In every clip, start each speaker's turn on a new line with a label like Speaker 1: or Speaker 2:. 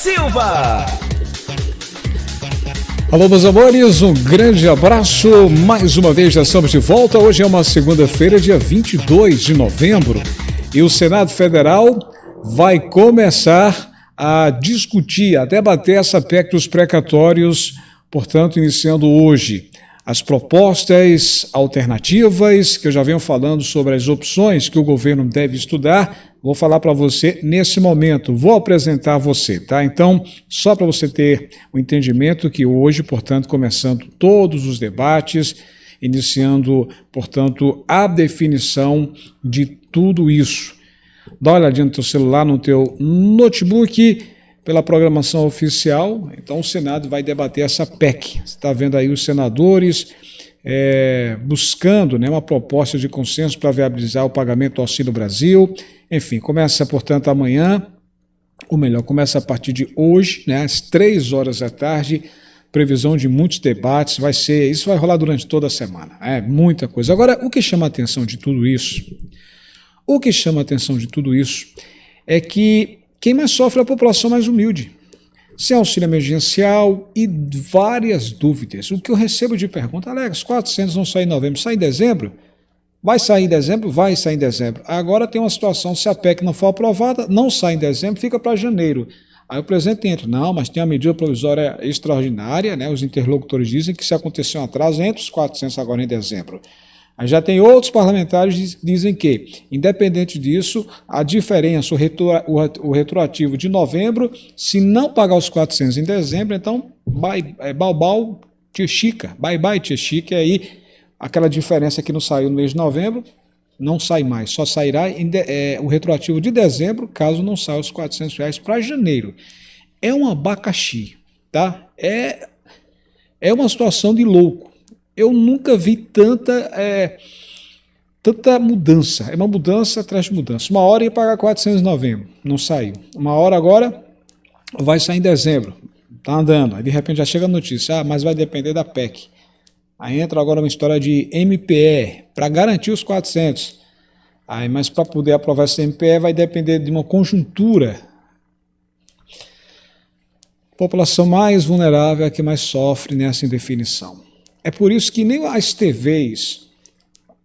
Speaker 1: Silva.
Speaker 2: Alô, meus amores, um grande abraço. Mais uma vez já estamos de volta. Hoje é uma segunda-feira, dia 22 de novembro, e o Senado Federal vai começar a discutir, a debater essa PEC dos precatórios, portanto, iniciando hoje. As propostas alternativas, que eu já venho falando sobre as opções que o governo deve estudar, vou falar para você nesse momento, vou apresentar a você, tá? Então, só para você ter o entendimento que hoje, portanto, começando todos os debates, iniciando, portanto, a definição de tudo isso. Dá uma olhadinha no teu celular, no teu notebook, pela programação oficial. Então o Senado vai debater essa PEC. Você está vendo aí os senadores buscando uma proposta de consenso para viabilizar o pagamento do Auxílio Brasil. Enfim, começa, portanto, amanhã, ou melhor, começa a partir de hoje, às 3 horas da tarde, previsão de muitos debates, isso vai rolar durante toda a semana, muita coisa. Agora, o que chama a atenção de tudo isso? É que quem mais sofre é a população mais humilde, sem auxílio emergencial e várias dúvidas. O que eu recebo de pergunta, Alex, 400 não sai em novembro, sai em dezembro? Vai sair em dezembro? Vai sair em dezembro. Agora tem uma situação, se a PEC não for aprovada, não sai em dezembro, fica para janeiro. Aí o presidente entra, não, mas tem uma medida provisória extraordinária, os interlocutores dizem que se acontecer um atraso, entra os 400 agora em dezembro. Aí já tem outros parlamentares que dizem que, independente disso, a diferença, o retroativo de novembro, se não pagar os 400 em dezembro, então bau, tia Chica, bye, tia Chica, e aí aquela diferença que não saiu no mês de novembro, não sai mais, só sairá o retroativo de dezembro, caso não saia os R$400 para janeiro. É um abacaxi, tá? É uma situação de louco. Eu nunca vi tanta mudança. É uma mudança atrás de mudança. Uma hora ia pagar 400 em novembro, não saiu. Uma hora agora vai sair em dezembro, está andando. Aí de repente já chega a notícia, mas vai depender da PEC. Aí entra agora uma história de MPE, para garantir os 400. Mas para poder aprovar esse MPE vai depender de uma conjuntura. A população mais vulnerável é a que mais sofre nessa indefinição. É por isso que nem as TVs,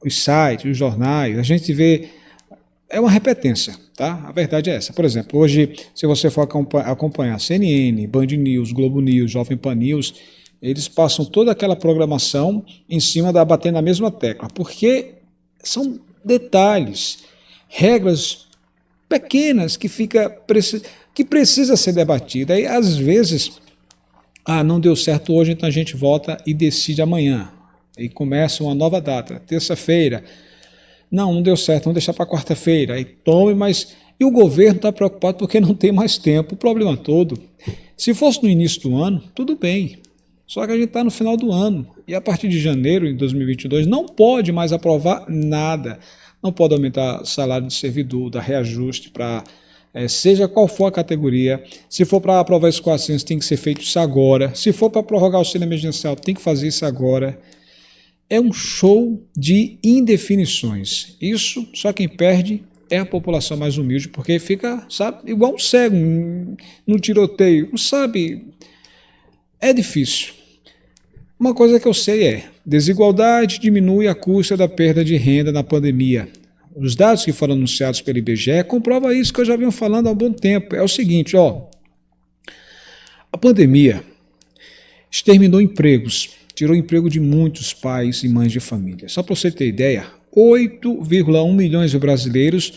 Speaker 2: os sites, os jornais, a gente vê, é uma repetência, tá? A verdade é essa. Por exemplo, hoje, se você for acompanhar CNN, Band News, Globo News, Jovem Pan News, eles passam toda aquela programação em cima da bater na mesma tecla, porque são detalhes, regras pequenas que precisa ser debatida. E às vezes não deu certo hoje, então a gente volta e decide amanhã. E começa uma nova data, terça-feira. Não deu certo, vamos deixar para quarta-feira. Aí tome, mas... E o governo está preocupado porque não tem mais tempo. O problema todo, se fosse no início do ano, tudo bem. Só que a gente está no final do ano. E a partir de janeiro de 2022 não pode mais aprovar nada. Não pode aumentar o salário de servidor, dar reajuste para... seja qual for a categoria, se for para aprovar esses 400, tem que ser feito isso agora. Se for para prorrogar o auxílio emergencial, tem que fazer isso agora. É um show de indefinições. Isso, só quem perde é a população mais humilde, porque fica, igual um cego no tiroteio, não sabe. É difícil. Uma coisa que eu sei é, desigualdade diminui a custa da perda de renda na pandemia. Os dados que foram anunciados pelo IBGE comprovam isso que eu já venho falando há um bom tempo. É o seguinte, a pandemia exterminou empregos, tirou o emprego de muitos pais e mães de família. Só para você ter ideia, 8,1 milhões de brasileiros,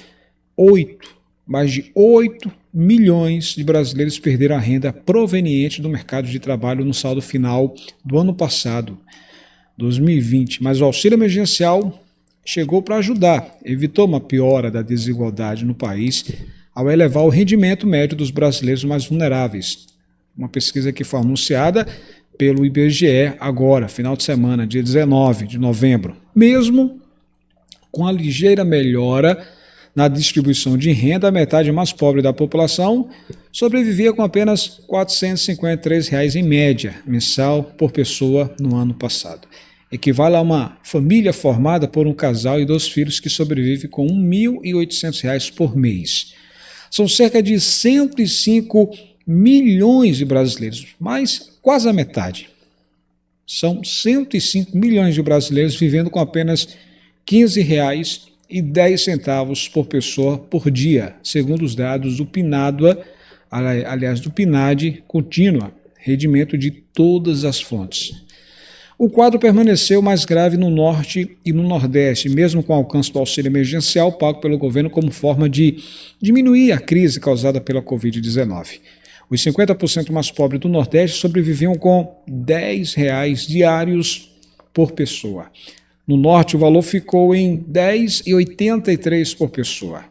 Speaker 2: mais de 8 milhões de brasileiros perderam a renda proveniente do mercado de trabalho no saldo final do ano passado, 2020. Mas o auxílio emergencial chegou para ajudar, evitou uma piora da desigualdade no país ao elevar o rendimento médio dos brasileiros mais vulneráveis. Uma pesquisa que foi anunciada pelo IBGE agora, final de semana, dia 19 de novembro. Mesmo com a ligeira melhora na distribuição de renda, a metade mais pobre da população sobrevivia com apenas R$ 453 em média mensal por pessoa no ano passado. Equivale a uma família formada por um casal e 2 filhos que sobrevive com R$ 1.800 por mês. São cerca de 105 milhões de brasileiros, mas quase a metade. São 105 milhões de brasileiros vivendo com apenas R$ 15,10 por pessoa por dia, segundo os dados do PNAD, aliás, do PNAD contínua, rendimento de todas as fontes. O quadro permaneceu mais grave no Norte e no Nordeste, mesmo com o alcance do auxílio emergencial pago pelo governo como forma de diminuir a crise causada pela Covid-19. Os 50% mais pobres do Nordeste sobreviviam com R$ 10 diários por pessoa. No Norte, o valor ficou em R$ 10,83 por pessoa.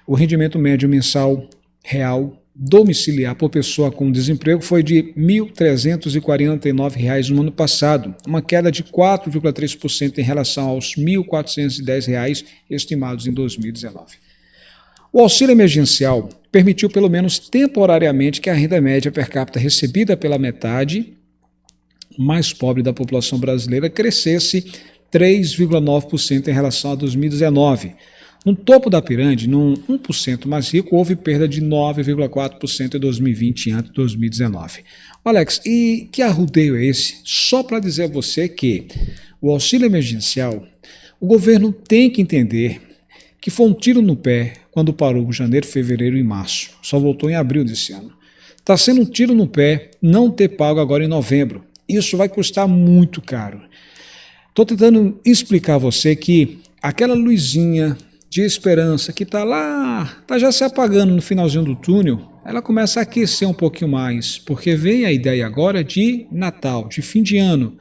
Speaker 2: O rendimento médio mensal real domiciliar por pessoa com desemprego foi de R$ 1.349 no ano passado, uma queda de 4,3% em relação aos R$ 1.410 estimados em 2019. O auxílio emergencial permitiu, pelo menos temporariamente, que a renda média per capita recebida pela metade mais pobre da população brasileira crescesse 3,9% em relação a 2019. No topo da pirâmide, num 1% mais rico, houve perda de 9,4% em 2020 e ante 2019. Alex, e que arrudeio é esse? Só para dizer a você que o auxílio emergencial, o governo tem que entender que foi um tiro no pé quando parou em janeiro, fevereiro e março. Só voltou em abril desse ano. Está sendo um tiro no pé não ter pago agora em novembro. Isso vai custar muito caro. Estou tentando explicar a você que aquela luzinha de esperança que está lá, está já se apagando no finalzinho do túnel, ela começa a aquecer um pouquinho mais, porque vem a ideia agora de Natal, de fim de ano,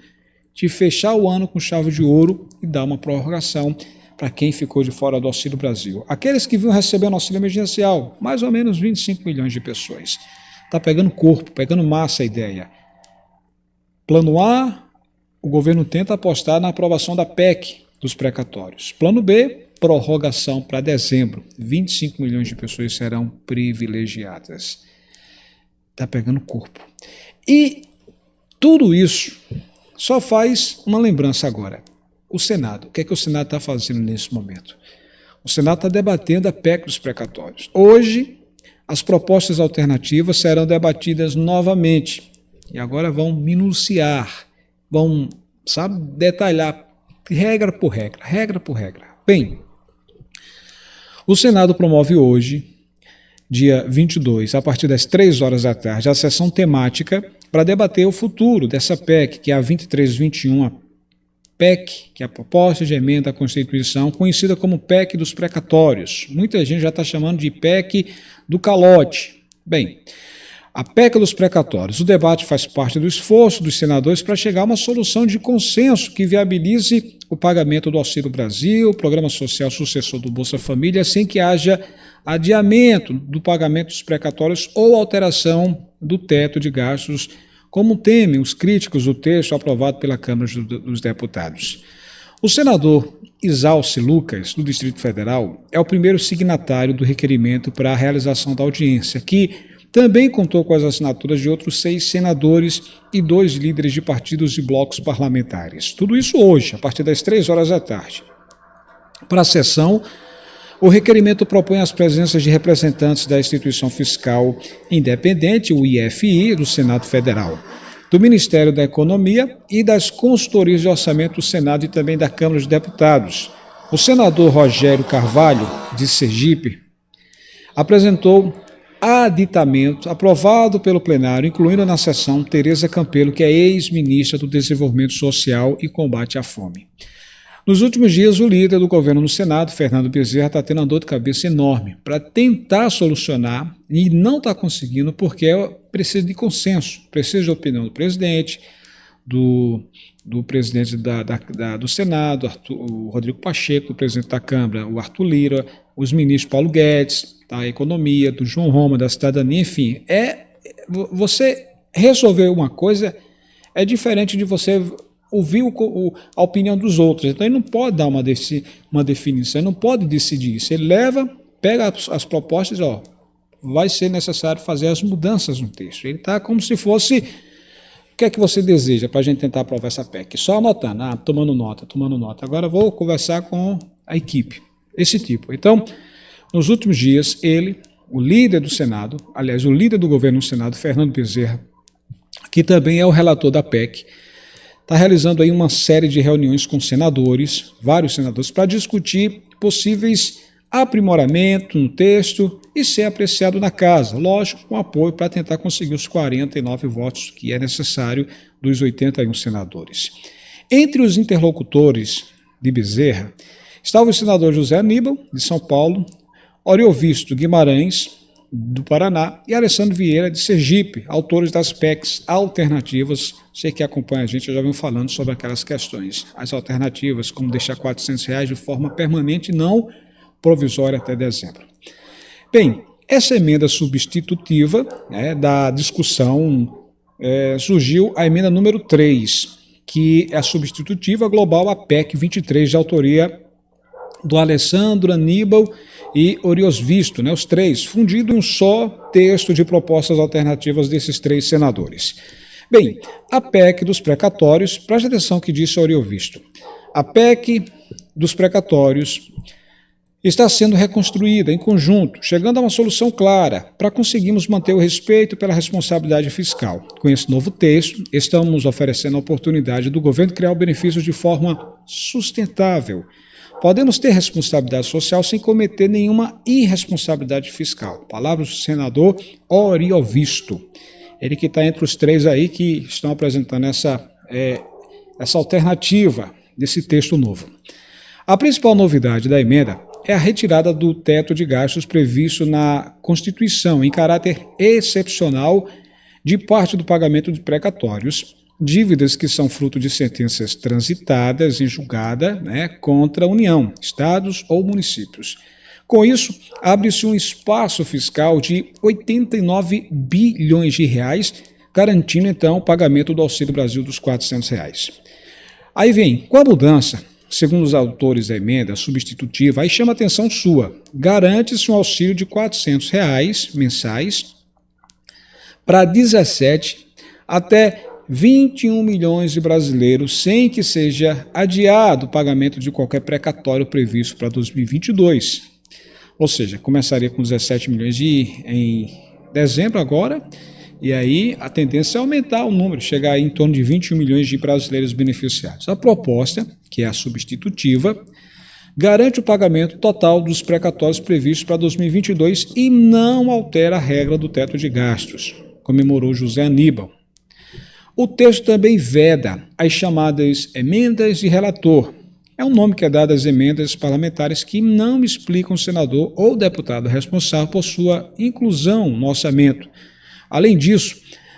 Speaker 2: de fechar o ano com chave de ouro e dar uma prorrogação para quem ficou de fora do Auxílio Brasil. Aqueles que vinham recebendo auxílio emergencial, mais ou menos 25 milhões de pessoas. Está pegando corpo, pegando massa a ideia. Plano A, o governo tenta apostar na aprovação da PEC dos precatórios. Plano B, prorrogação para dezembro. 25 milhões de pessoas serão privilegiadas. Está pegando corpo. E tudo isso só faz uma lembrança agora. O Senado. O que é que o Senado está fazendo nesse momento? O Senado está debatendo a PEC dos precatórios. Hoje, as propostas alternativas serão debatidas novamente. E agora vão minuciar, vão, detalhar regra por regra, regra por regra. Bem, o Senado promove hoje, dia 22, a partir das 3 horas da tarde, a sessão temática para debater o futuro dessa PEC, que é a 2321, a PEC, que é a Proposta de Emenda à Constituição, conhecida como PEC dos Precatórios. Muita gente já está chamando de PEC do calote. Bem, a PEC dos precatórios. O debate faz parte do esforço dos senadores para chegar a uma solução de consenso que viabilize o pagamento do Auxílio Brasil, o programa social sucessor do Bolsa Família, sem que haja adiamento do pagamento dos precatórios ou alteração do teto de gastos, como temem os críticos do texto aprovado pela Câmara dos Deputados. O senador Isalci Lucas, do Distrito Federal, é o primeiro signatário do requerimento para a realização da audiência, que também contou com as assinaturas de outros 6 senadores e 2 líderes de partidos e blocos parlamentares. Tudo isso hoje, a partir das 3 horas da tarde. Para a sessão, o requerimento propõe as presenças de representantes da Instituição Fiscal Independente, o IFI, do Senado Federal, do Ministério da Economia e das consultorias de orçamento do Senado e também da Câmara dos Deputados. O senador Rogério Carvalho, de Sergipe, apresentou aditamento aprovado pelo plenário, incluindo na sessão Tereza Campelo, que é ex-ministra do Desenvolvimento Social e Combate à Fome. Nos últimos dias, o líder do governo no Senado, Fernando Bezerra, está tendo uma dor de cabeça enorme para tentar solucionar e não está conseguindo porque precisa de consenso, precisa de opinião do presidente, do presidente do Senado, o Rodrigo Pacheco, do presidente da Câmara, o Arthur Lira, os ministros Paulo Guedes, da Economia, do João Roma, da Cidadania, enfim. Você resolver uma coisa é diferente de você ouvir a opinião dos outros. Então ele não pode dar uma definição, ele não pode decidir isso. Ele pega as propostas, vai ser necessário fazer as mudanças no texto. Ele está como se fosse: o que é que você deseja para a gente tentar aprovar essa PEC? Só anotando, tomando nota. Agora vou conversar com a equipe, esse tipo. Então, nos últimos dias, ele o líder do Senado, aliás, o líder do governo no Senado, Fernando Bezerra, que também é o relator da PEC, está realizando aí uma série de reuniões com senadores, vários senadores, para discutir possíveis aprimoramentos no texto e ser apreciado na casa, lógico, com apoio para tentar conseguir os 49 votos que é necessário dos 81 senadores. Entre os interlocutores de Bezerra estava o senador José Aníbal, de São Paulo, Oriovisto Guimarães, do Paraná, e Alessandro Vieira, de Sergipe, autores das PECs alternativas. Você que acompanha a gente, eu já venho falando sobre aquelas questões. As alternativas, como deixar R$400 de forma permanente e não provisória até dezembro. Bem, essa emenda substitutiva da discussão surgiu a emenda número 3, que é a substitutiva global à PEC 23, de autoria do Alessandro, Aníbal e Oriosvisto, os três, fundido em um só texto de propostas alternativas desses três senadores. Bem, a PEC dos precatórios, preste atenção que disse Oriovisto, a PEC dos precatórios está sendo reconstruída em conjunto, chegando a uma solução clara para conseguirmos manter o respeito pela responsabilidade fiscal. Com esse novo texto, estamos oferecendo a oportunidade do governo criar o benefício de forma sustentável. Podemos ter responsabilidade social sem cometer nenhuma irresponsabilidade fiscal. Palavras do senador Oriovisto. Ele que está entre os três aí que estão apresentando essa alternativa desse texto novo. A principal novidade da emenda é a retirada do teto de gastos previsto na Constituição, em caráter excepcional, de parte do pagamento de precatórios, dívidas que são fruto de sentenças transitadas em julgada contra a União, estados ou municípios. Com isso, abre-se um espaço fiscal de 89 bilhões de reais, garantindo então o pagamento do Auxílio Brasil dos R$400. Aí vem, com a mudança, segundo os autores da emenda substitutiva, aí chama a atenção sua, garante-se um auxílio de R$400 mensais para 17 até 21 milhões de brasileiros, sem que seja adiado o pagamento de qualquer precatório previsto para 2022. Ou seja, começaria com 17 milhões em dezembro agora, e aí a tendência é aumentar o número, chegar aí em torno de 21 milhões de brasileiros beneficiados. A proposta, que é a substitutiva, garante o pagamento total dos precatórios previstos para 2022 e não altera a regra do teto de gastos, comemorou José Aníbal. O texto também veda as chamadas emendas de relator. É um nome que é dado às emendas parlamentares que não explicam o senador ou deputado responsável por sua inclusão no orçamento. Além disso,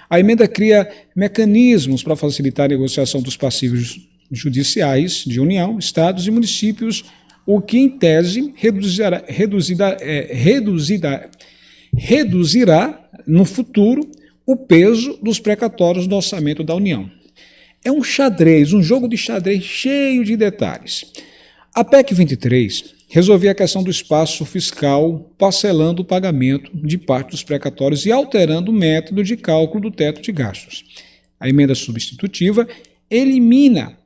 Speaker 2: a emenda cria mecanismos para facilitar a negociação dos passivos judiciais de União, estados e municípios, o que, em tese, reduzirá no futuro o peso dos precatórios do orçamento da União. É um xadrez, um jogo de xadrez cheio de detalhes. A PEC 23 resolvia a questão do espaço fiscal, parcelando o pagamento de parte dos precatórios e alterando o método de cálculo do teto de gastos. A emenda substitutiva elimina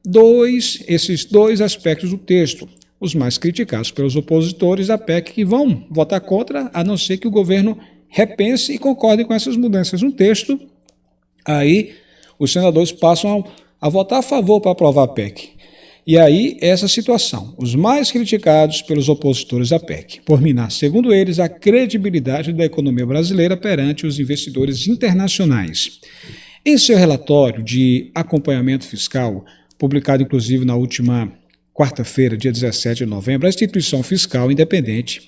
Speaker 2: esses dois aspectos do texto, os mais criticados pelos opositores da PEC, que vão votar contra, a não ser que o governo repense e concorde com essas mudanças no texto. Aí os senadores passam a votar a favor para aprovar a PEC. E aí essa situação, os mais criticados pelos opositores da PEC, por minar, segundo eles, a credibilidade da economia brasileira perante os investidores internacionais. Em seu relatório de acompanhamento fiscal, publicado inclusive na última quarta-feira, dia 17 de novembro, a instituição fiscal independente,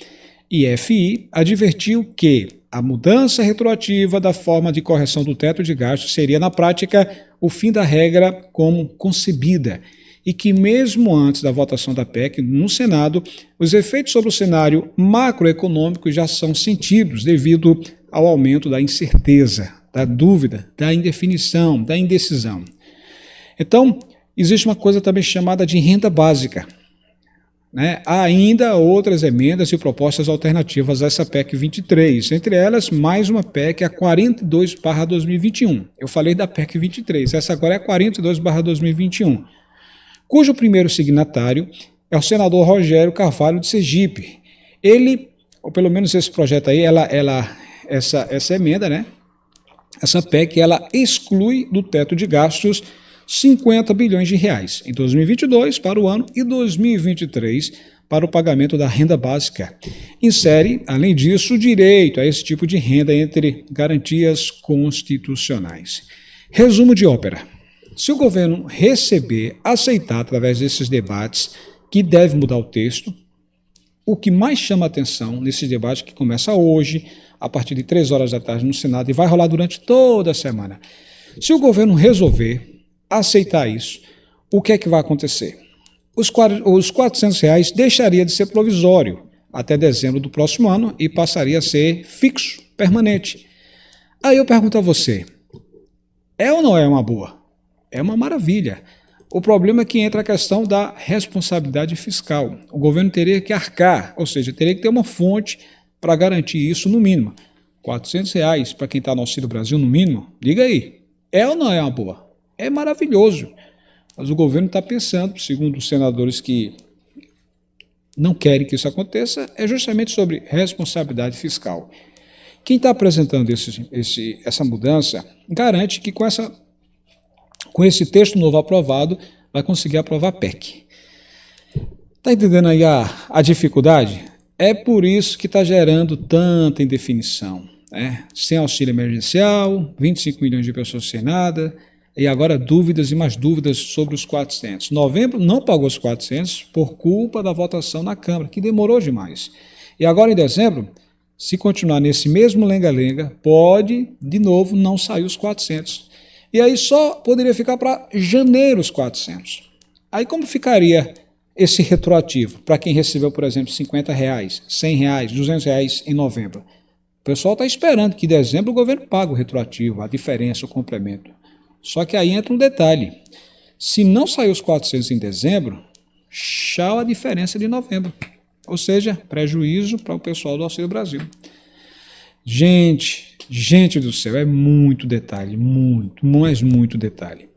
Speaker 2: IFI, advertiu que a mudança retroativa da forma de correção do teto de gastos seria, na prática, o fim da regra como concebida, e que mesmo antes da votação da PEC no Senado, os efeitos sobre o cenário macroeconômico já são sentidos devido ao aumento da incerteza, da dúvida, da indefinição, da indecisão. Então, existe uma coisa também chamada de renda básica. Há ainda outras emendas e propostas alternativas a essa PEC 23, entre elas mais uma PEC, a 42/2021. Eu falei da PEC 23, essa agora é a 42/2021, cujo primeiro signatário é o senador Rogério Carvalho de Sergipe. Ele ou pelo menos esse projeto aí, essa emenda, né? Essa PEC, ela exclui do teto de gastos 50 bilhões de reais em 2022 para o ano e 2023 para o pagamento da renda básica. Insere, além disso, o direito a esse tipo de renda entre garantias constitucionais. Resumo de ópera. Se o governo receber, aceitar através desses debates, que deve mudar o texto, o que mais chama a atenção nesse debate, que começa hoje, a partir de 3 horas da tarde no Senado, e vai rolar durante toda a semana. Se o governo resolver aceitar isso, o que é que vai acontecer? Os R$ 400 deixaria de ser provisório até dezembro do próximo ano e passaria a ser fixo, permanente. Aí eu pergunto a você, é ou não é uma boa? É uma maravilha. O problema é que entra a questão da responsabilidade fiscal. O governo teria que arcar, ou seja, teria que ter uma fonte para garantir isso no mínimo. R$ 400 para quem está no Auxílio Brasil no mínimo? Diga aí, é ou não é uma boa? É maravilhoso. Mas o governo está pensando, segundo os senadores que não querem que isso aconteça, é justamente sobre responsabilidade fiscal. Quem está apresentando essa mudança garante que com esse texto novo aprovado vai conseguir aprovar a PEC. Está entendendo aí a dificuldade? É por isso que está gerando tanta indefinição. Sem auxílio emergencial, 25 milhões de pessoas sem nada, e agora dúvidas e mais dúvidas sobre os 400. Novembro não pagou os 400 por culpa da votação na Câmara, que demorou demais. E agora em dezembro, se continuar nesse mesmo lenga-lenga, pode de novo não sair os 400. E aí só poderia ficar para janeiro os 400. Aí como ficaria esse retroativo para quem recebeu, por exemplo, R$50, R$100, R$200 em novembro? O pessoal está esperando que em dezembro o governo pague o retroativo, a diferença, o complemento. Só que aí entra um detalhe. Se não sair os 400 em dezembro, tchau a diferença de novembro. Ou seja, prejuízo para o pessoal do Auxílio Brasil. Gente do céu, é muito detalhe, muito detalhe.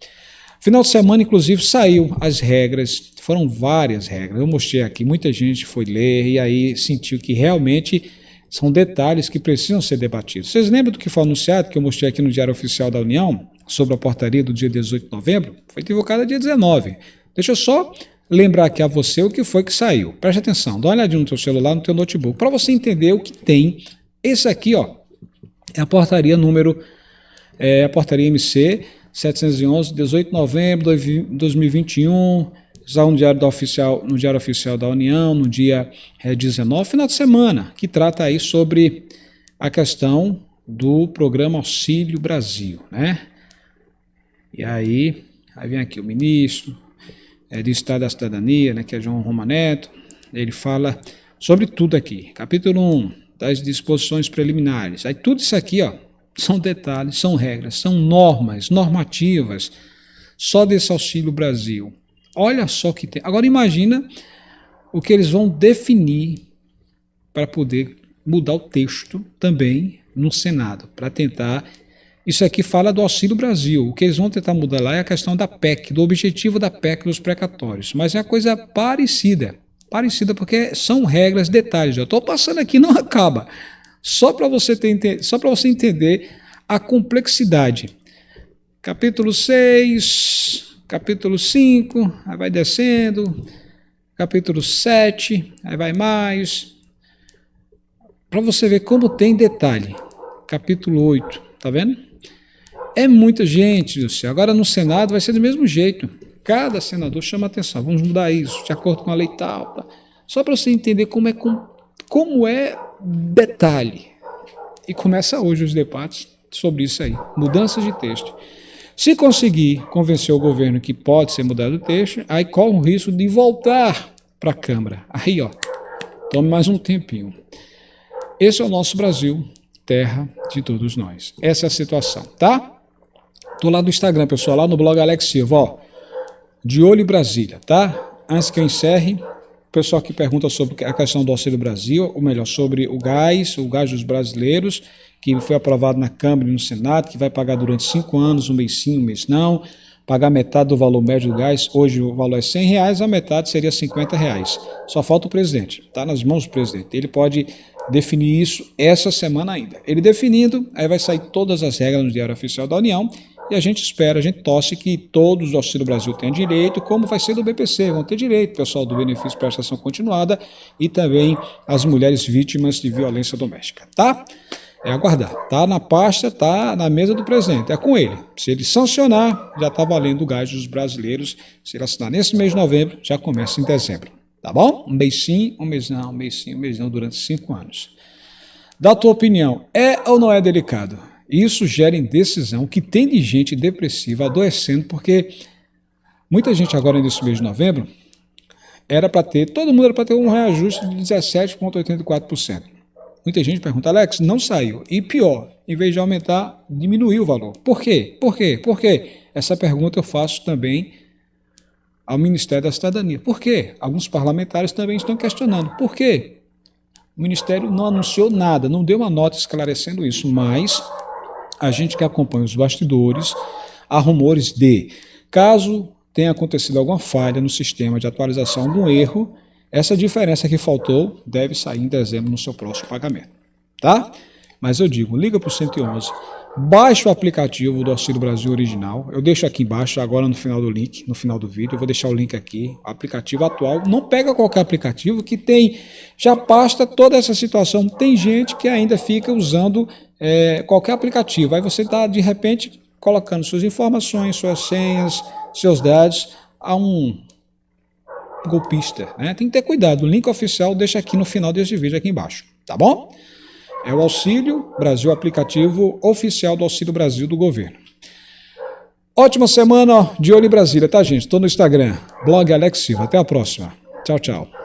Speaker 2: Final de semana, inclusive, saiu as regras, foram várias regras. Eu mostrei aqui, muita gente foi ler e aí sentiu que realmente são detalhes que precisam ser debatidos. Vocês lembram do que foi anunciado, que eu mostrei aqui no Diário Oficial da União, sobre a portaria do dia 18 de novembro? Foi divulgada dia 19. Deixa eu só lembrar aqui a você o que foi que saiu. Preste atenção, dá uma olhadinha no teu celular, no teu notebook, para você entender o que tem. Esse aqui, ó, é a portaria a portaria MC 711, 18 de novembro de 2021, já no Diário Oficial da União, no dia 19, final de semana, que trata aí sobre a questão do programa Auxílio Brasil, né? E aí vem aqui o ministro do Estado da Cidadania, né, que é João Roma Neto, ele fala sobre tudo aqui. Capítulo 1, das disposições preliminares. Aí tudo isso aqui, ó, são detalhes, são regras, são normativas, só desse Auxílio Brasil. Olha só o que tem. Agora imagina o que eles vão definir para poder mudar o texto também no Senado, para tentar. Isso aqui fala do Auxílio Brasil. O que eles vão tentar mudar lá é a questão da PEC, do objetivo da PEC dos precatórios. Mas é uma coisa parecida porque são regras, detalhes. Eu estou passando aqui, não acaba. Só para você entender a complexidade. Capítulo 6, capítulo 5, aí vai descendo, capítulo 7, aí vai mais. Para você ver como tem detalhe. Capítulo 8, tá vendo? É muita gente do céu. Agora no Senado vai ser do mesmo jeito. Cada senador chama atenção. Vamos mudar isso, de acordo com a lei tal. Tá? Só para você entender como é detalhe. E começa hoje os debates sobre isso aí. Mudanças de texto. Se conseguir convencer o governo que pode ser mudado o texto, aí corre o risco de voltar para a Câmara. Aí, ó, tome mais um tempinho. Esse é o nosso Brasil, terra de todos nós. Essa é a situação, tá? Tô lá no Instagram, pessoal, lá no blog Alex Silva, ó. De olho em Brasília, tá? Antes que eu encerre, o pessoal que pergunta sobre a questão do Auxílio Brasil, ou melhor, sobre o gás dos brasileiros, que foi aprovado na Câmara e no Senado, que vai pagar durante 5 anos, um mês sim, um mês não, pagar metade do valor médio do gás. Hoje o valor é R$100, a metade seria R$50. Só falta o presidente, está nas mãos do presidente. Ele pode definir isso essa semana ainda. Ele definindo, aí vai sair todas as regras no Diário Oficial da União e a gente espera, a gente torce que todos do Auxílio Brasil tenham direito, como vai ser do BPC, vão ter direito, o pessoal do benefício de prestação continuada e também as mulheres vítimas de violência doméstica, tá? É aguardar. Tá na pasta, tá na mesa do presidente. É com ele. Se ele sancionar, já tá valendo o gás dos brasileiros. Se ele assinar nesse mês de novembro, já começa em dezembro. Tá bom? Um mês sim, um mês não, um mês sim, um mês não, durante 5 anos. Da tua opinião, é ou não é delicado? Isso gera indecisão, que tem de gente depressiva, adoecendo, porque muita gente agora nesse mês de novembro era para ter, todo mundo era para ter um reajuste de 17,84%. Muita gente pergunta, Alex, não saiu. E pior, em vez de aumentar, diminuiu o valor. Por quê? Por quê? Por quê? Essa pergunta eu faço também ao Ministério da Cidadania. Por quê? Alguns parlamentares também estão questionando. Por quê? O Ministério não anunciou nada, não deu uma nota esclarecendo isso, mas a gente que acompanha os bastidores, há rumores de, caso tenha acontecido alguma falha no sistema de atualização, algum erro, essa diferença que faltou deve sair em dezembro no seu próximo pagamento, tá? Mas eu digo, liga para o 111, baixa o aplicativo do Auxílio Brasil original, eu deixo aqui embaixo, agora no final do link, no final do vídeo, eu vou deixar o link aqui, o aplicativo atual, não pega qualquer aplicativo que tem, já basta toda essa situação, tem gente que ainda fica usando qualquer aplicativo, aí você está de repente colocando suas informações, suas senhas, seus dados a um golpista, né? Tem que ter cuidado. O link oficial deixa aqui no final desse vídeo aqui embaixo, tá bom? É o Auxílio Brasil, aplicativo oficial do Auxílio Brasil do governo. Ótima semana, de olho em Brasília, tá, gente? Estou no Instagram, blog Alex Silva. Até a próxima. Tchau, tchau.